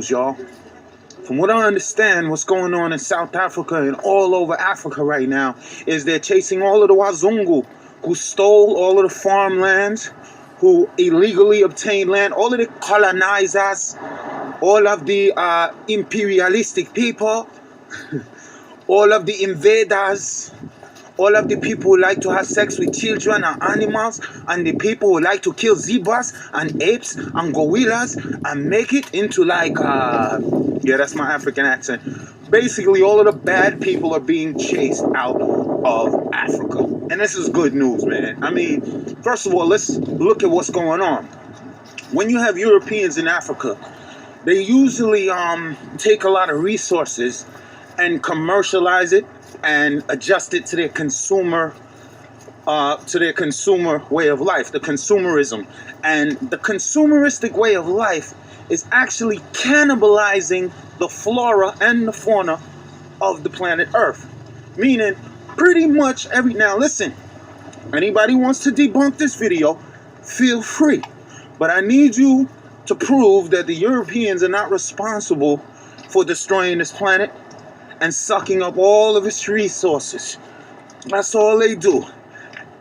news, y'all. From what I understand, what's going on in South Africa and all over Africa right now is they're chasing all of the Wazungu who stole all of the farmlands, who illegally obtained land, all of the colonizers, all of the imperialistic people, all of the invaders, all of the people who like to have sex with children and animals, and the people who like to kill zebras and apes and gorillas and make it into like, yeah, that's my African accent. Basically, all of the bad people are being chased out of Africa. And this is good news, man. I mean, first of all, let's look at what's going on. When you have Europeans in Africa, they usually take a lot of resources and commercialize it and adjust it to their consumer way of life, the consumerism. And the consumeristic way of life is actually cannibalizing the flora and the fauna of the planet Earth. Meaning, pretty much now listen, anybody wants to debunk this video, feel free. But I need you to prove that the Europeans are not responsible for destroying this planet and sucking up all of its resources. That's all they do.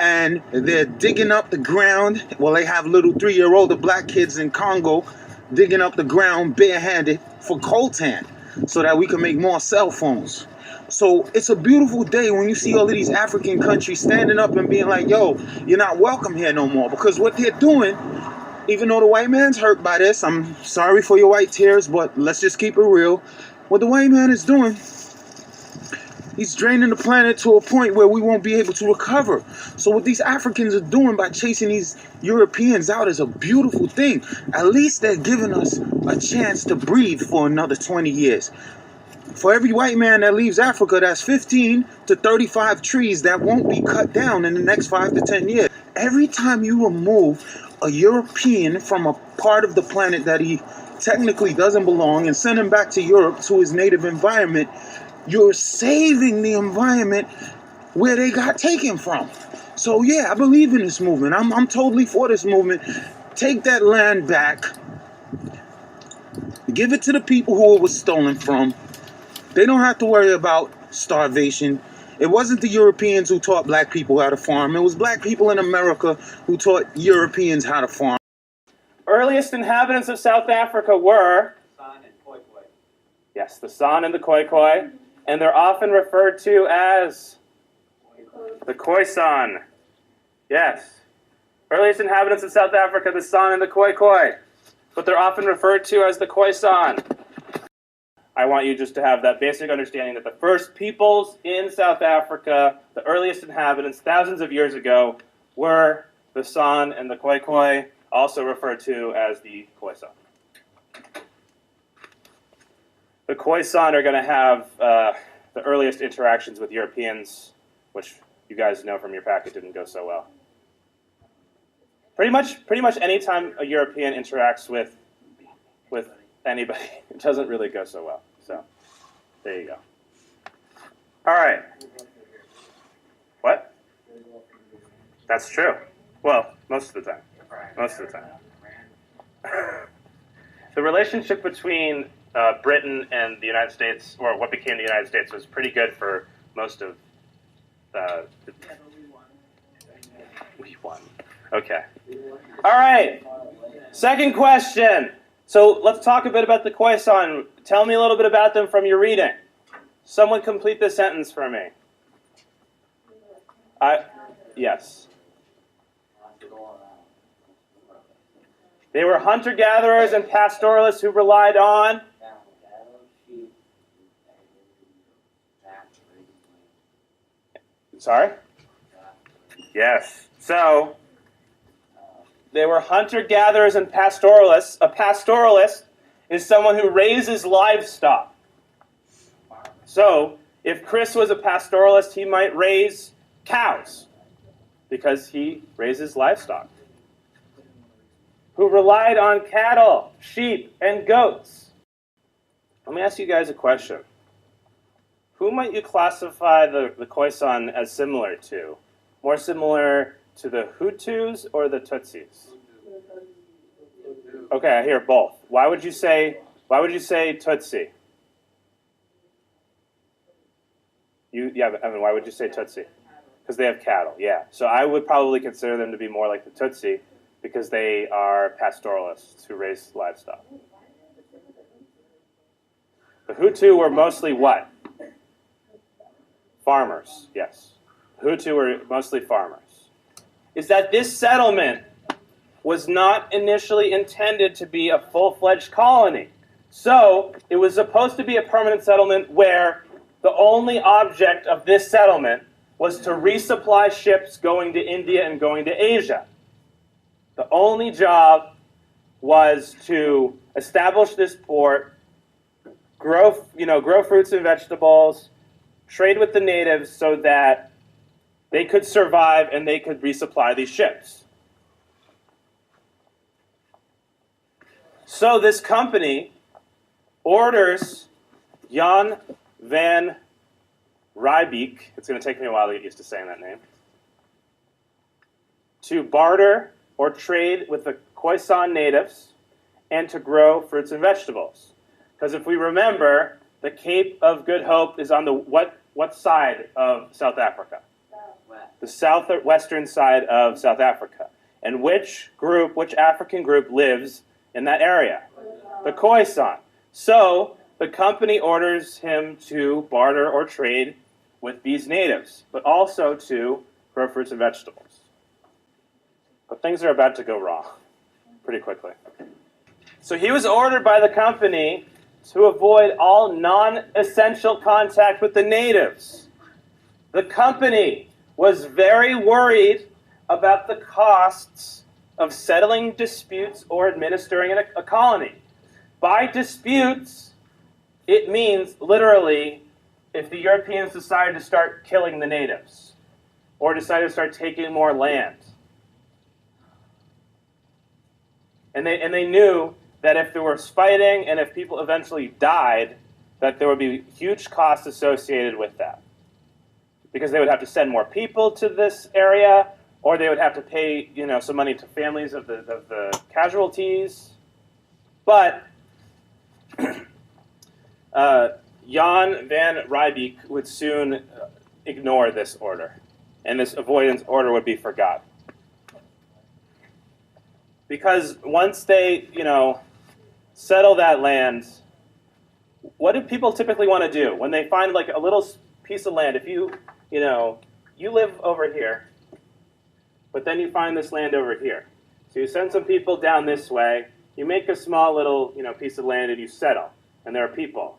And they're digging up the ground. Well, they have little 3-year-old black kids in Congo digging up the ground barehanded for coltan so that we can make more cell phones. So it's a beautiful day when you see all of these African countries standing up and being like, yo, you're not welcome here no more. Because what they're doing, even though the white man's hurt by this, I'm sorry for your white tears, but let's just keep it real. What the white man is doing, he's draining the planet to a point where we won't be able to recover. So what these Africans are doing by chasing these Europeans out is a beautiful thing. At least they're giving us a chance to breathe for another 20 years. For every white man that leaves Africa, that's 15 to 35 trees that won't be cut down in the next 5 to 10 years. Every time you remove a European from a part of the planet that he technically doesn't belong and send him back to Europe to his native environment, you're saving the environment where they got taken from. So yeah, I believe in this movement. I'm totally for this movement. Take that land back. Give it to the people who it was stolen from. They don't have to worry about starvation. It wasn't the Europeans who taught black people how to farm. It was black people in America who taught Europeans how to farm. Earliest inhabitants of South Africa were the San and Khoikhoi. Yes, the San and the Khoikhoi. And they're often referred to as the Khoisan. Yes. Earliest inhabitants of South Africa, the San and the Khoikhoi. But they're often referred to as the Khoisan. I want you just to have that basic understanding that the first peoples in South Africa, the earliest inhabitants thousands of years ago, were the San and the Khoikhoi, also referred to as the Khoisan. The Khoisan are going to have the earliest interactions with Europeans, which you guys know from your packet didn't go so well. Pretty much any time a European interacts with anybody, it doesn't really go so well. So there you go. All right. What? That's true. Well, most of the time. Most of the time. The relationship between Britain and the United States, or what became the United States, was pretty good for most of we won. Okay. All right. Second question. So let's talk a bit about the Khoisan. Tell me a little bit about them from your reading. Someone complete this sentence for me. Yes. They were hunter-gatherers and pastoralists who relied on Sorry? Yes. So, they were hunter-gatherers and pastoralists. A pastoralist is someone who raises livestock. So, if Chris was a pastoralist, he might raise cows because he raises livestock. Who relied on cattle, sheep, and goats. Let me ask you guys a question. Who might you classify the Khoisan as similar to? More similar to the Hutus or the Tutsis? Okay, I hear both. Why would you say Why would you say Tutsi? Evan, why would you say Tutsi? Because they have cattle, yeah. So I would probably consider them to be more like the Tutsi because they are pastoralists who raise livestock. The Hutu were mostly what? Farmers, yes. Hutu were mostly farmers. Is that this settlement was not initially intended to be a full-fledged colony. So it was supposed to be a permanent settlement where the only object of this settlement was to resupply ships going to India and going to Asia. The only job was to establish this port, grow fruits and vegetables, trade with the natives so that they could survive and they could resupply these ships. So this company orders Jan van Riebeeck, it's going to take me a while to get used to saying that name, to barter or trade with the Khoisan natives and to grow fruits and vegetables. Because if we remember, the Cape of Good Hope is on the what side of South Africa? The southwestern side of South Africa. And which African group lives in that area? The Khoisan. So the company orders him to barter or trade with these natives, but also to grow fruits and vegetables. But things are about to go wrong pretty quickly. So he was ordered by the company to avoid all non-essential contact with the natives. The company was very worried about the costs of settling disputes or administering a colony. By disputes, it means literally if the Europeans decided to start killing the natives or decided to start taking more land. And they knew that if there was fighting and if people eventually died, that there would be huge costs associated with that. Because they would have to send more people to this area, or they would have to pay, some money to families of the casualties. But Jan van Riebeeck would soon ignore this order, and this avoidance order would be forgotten. Because once they, settle that land, what do people typically want to do? When they find like a little piece of land, if you live over here, but then you find this land over here. So you send some people down this way, you make a small little, piece of land and you settle, and there are people.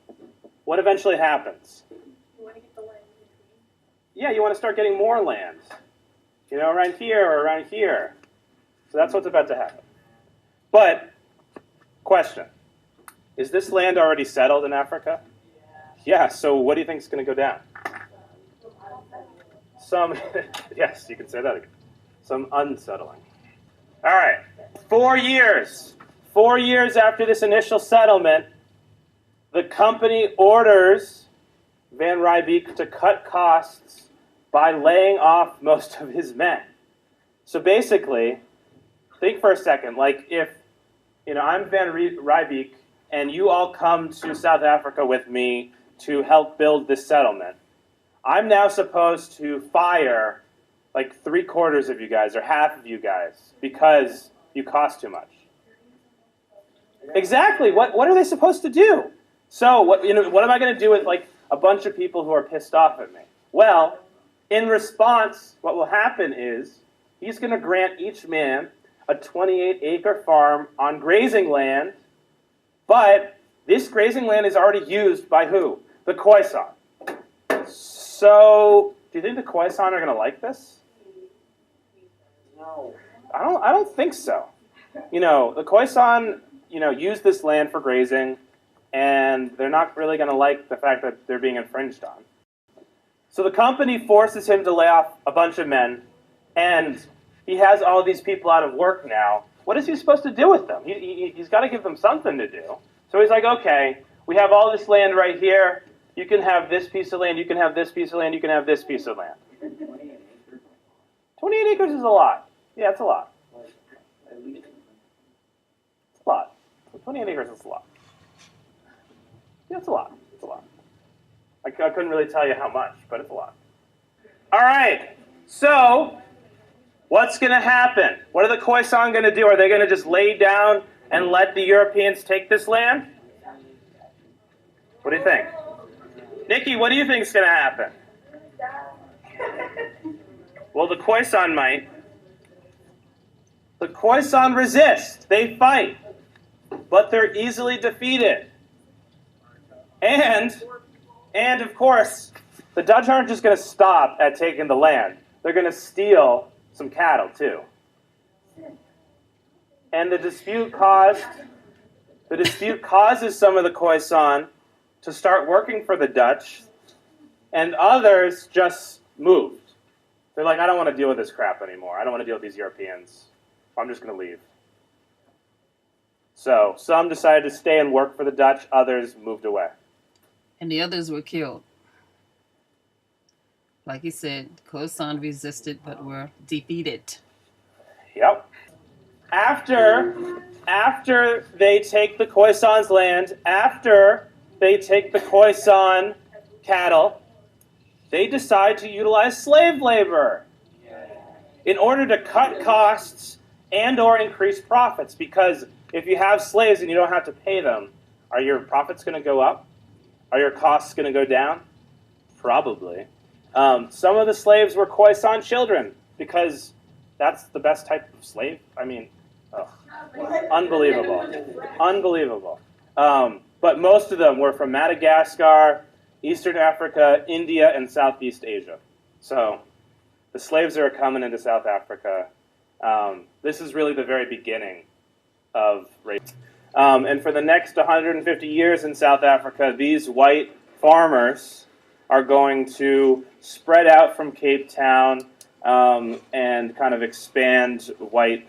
What eventually happens? You want to get the land in between? Yeah, you want to start getting more land. Around here or around here. So that's what's about to happen. But, question. Is this land already settled in Africa? Yeah, so what do you think is going to go down? Yes, you can say that again. Some unsettling. All right, 4 years. 4 years after this initial settlement, the company orders Van Riebeeck to cut costs by laying off most of his men. So basically, think for a second, like if, I'm Van Riebeeck and you all come to South Africa with me to help build this settlement, I'm now supposed to fire like 3/4 of you guys or half of you guys because you cost too much. Exactly. What are they supposed to do? So what am I going to do with like a bunch of people who are pissed off at me? Well, in response, what will happen is he's going to grant each man a 28-acre farm on grazing land, but this grazing land is already used by who? The Khoisan. So, do you think the Khoisan are going to like this? No. I don't think so. The Khoisan, use this land for grazing, and they're not really going to like the fact that they're being infringed on. So the company forces him to lay off a bunch of men, and he has all these people out of work now. What is he supposed to do with them? He's got to give them something to do. So he's like, okay, we have all this land right here. You can have this piece of land, you can have this piece of land, you can have this piece of land. 28 acres is a lot. Yeah, it's a lot. It's a lot. 28 acres is a lot. Yeah, it's a lot. It's a lot. I couldn't really tell you how much, but it's a lot. All right. So, what's going to happen? What are the Khoisan going to do? Are they going to just lay down and let the Europeans take this land? What do you think? Nikki, what do you think is going to happen? Well, the Khoisan might. The Khoisan resist. They fight. But they're easily defeated. And of course, the Dutch aren't just going to stop at taking the land. They're going to steal some cattle, too. And the dispute causes some of the Khoisan to start working for the Dutch, and others just moved. They're like, I don't want to deal with this crap anymore. I don't want to deal with these Europeans. I'm just going to leave. So some decided to stay and work for the Dutch. Others moved away. And the others were killed. Like he said, Khoisan resisted but were defeated. Yep. After they take the Khoisan's land, after they take the Khoisan cattle, they decide to utilize slave labor in order to cut costs and or increase profits. Because if you have slaves and you don't have to pay them, are your profits going to go up? Are your costs going to go down? Probably. Some of the slaves were Khoisan children because that's the best type of slave. I mean, unbelievable. Unbelievable. But most of them were from Madagascar, Eastern Africa, India, and Southeast Asia. So the slaves that are coming into South Africa, this is really the very beginning of rape. And for the next 150 years in South Africa, these white farmers are going to spread out from Cape Town and kind of expand white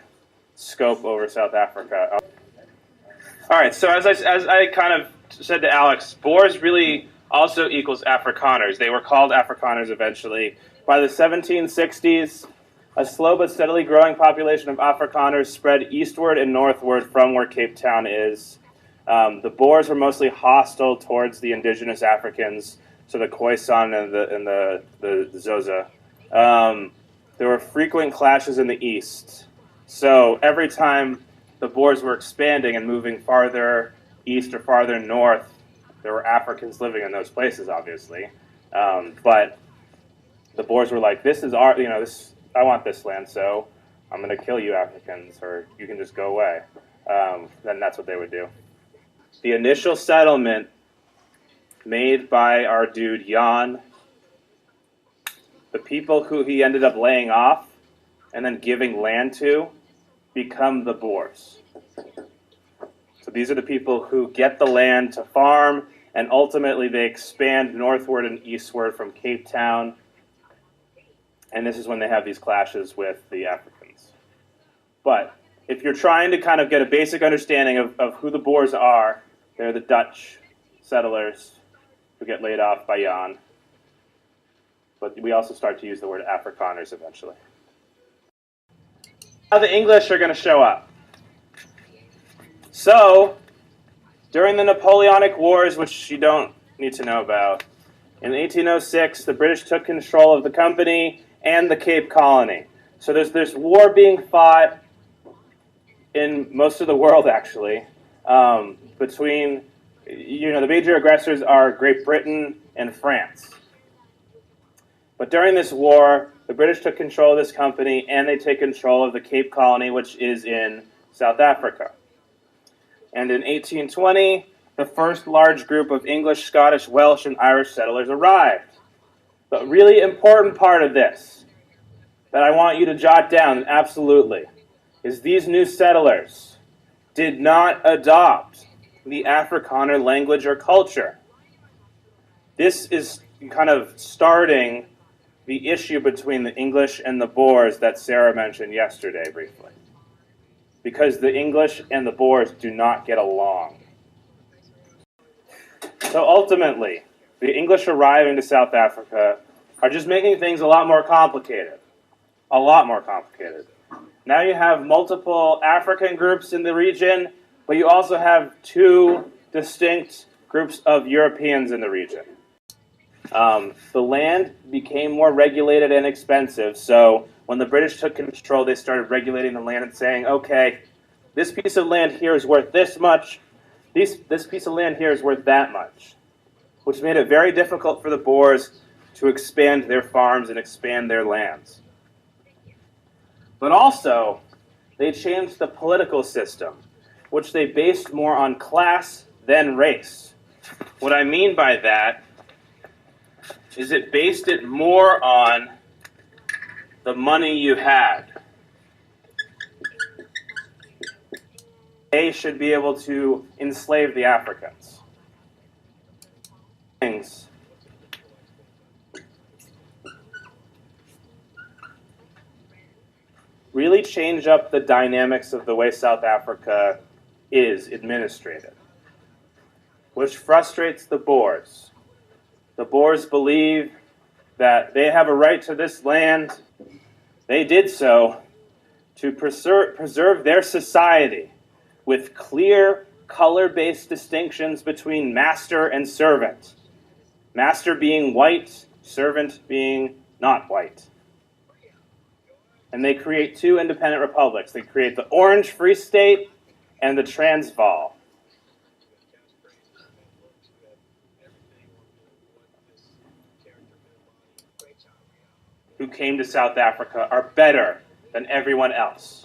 scope over South Africa. All right, so as I kind of said to Alex, Boers really also equals Afrikaners. They were called Afrikaners eventually. By the 1760s, a slow but steadily growing population of Afrikaners spread eastward and northward from where Cape Town is. The Boers were mostly hostile towards the indigenous Africans, so the Khoisan and the Xhosa. There were frequent clashes in the east. So every time the Boers were expanding and moving farther east or farther north, there were Africans living in those places, obviously. But the Boers were like, this is our, I want this land, so I'm going to kill you Africans, or you can just go away. Then that's what they would do. The initial settlement made by our dude Jan, the people who he ended up laying off and then giving land to become the Boers. So these are the people who get the land to farm, and ultimately they expand northward and eastward from Cape Town. And this is when they have these clashes with the Africans. But if you're trying to kind of get a basic understanding of who the Boers are, they're the Dutch settlers who get laid off by Jan. But we also start to use the word Afrikaners eventually. How the English are going to show up. So, during the Napoleonic Wars, which you don't need to know about, in 1806, the British took control of the company and the Cape Colony. So there's war being fought in most of the world, actually, between, the major aggressors are Great Britain and France. But during this war, the British took control of this company, and they take control of the Cape Colony, which is in South Africa. And in 1820, the first large group of English, Scottish, Welsh, and Irish settlers arrived. The really important part of this that I want you to jot down, absolutely, is these new settlers did not adopt the Afrikaner language or culture. This is kind of starting the issue between the English and the Boers that Sarah mentioned yesterday briefly. Because the English and the Boers do not get along. So ultimately, the English arriving to South Africa are just making things a lot more complicated. A lot more complicated. Now you have multiple African groups in the region, but you also have two distinct groups of Europeans in the region. The land became more regulated and expensive, so when the British took control, they started regulating the land and saying, okay, this piece of land here is worth this much, this piece of land here is worth that much, which made it very difficult for the Boers to expand their farms and expand their lands. But also, they changed the political system, which they based more on class than race. What I mean by that is it based it more on the money you had. They should be able to enslave the Africans. Things. Really change up the dynamics of the way South Africa is administrated, which frustrates the Boers. The Boers believe that they have a right to this land. They did so to preserve their society with clear color-based distinctions between master and servant. Master being white, servant being not white. And they create two independent republics. They create the Orange Free State and the Transvaal. Who came to South Africa are better than everyone else.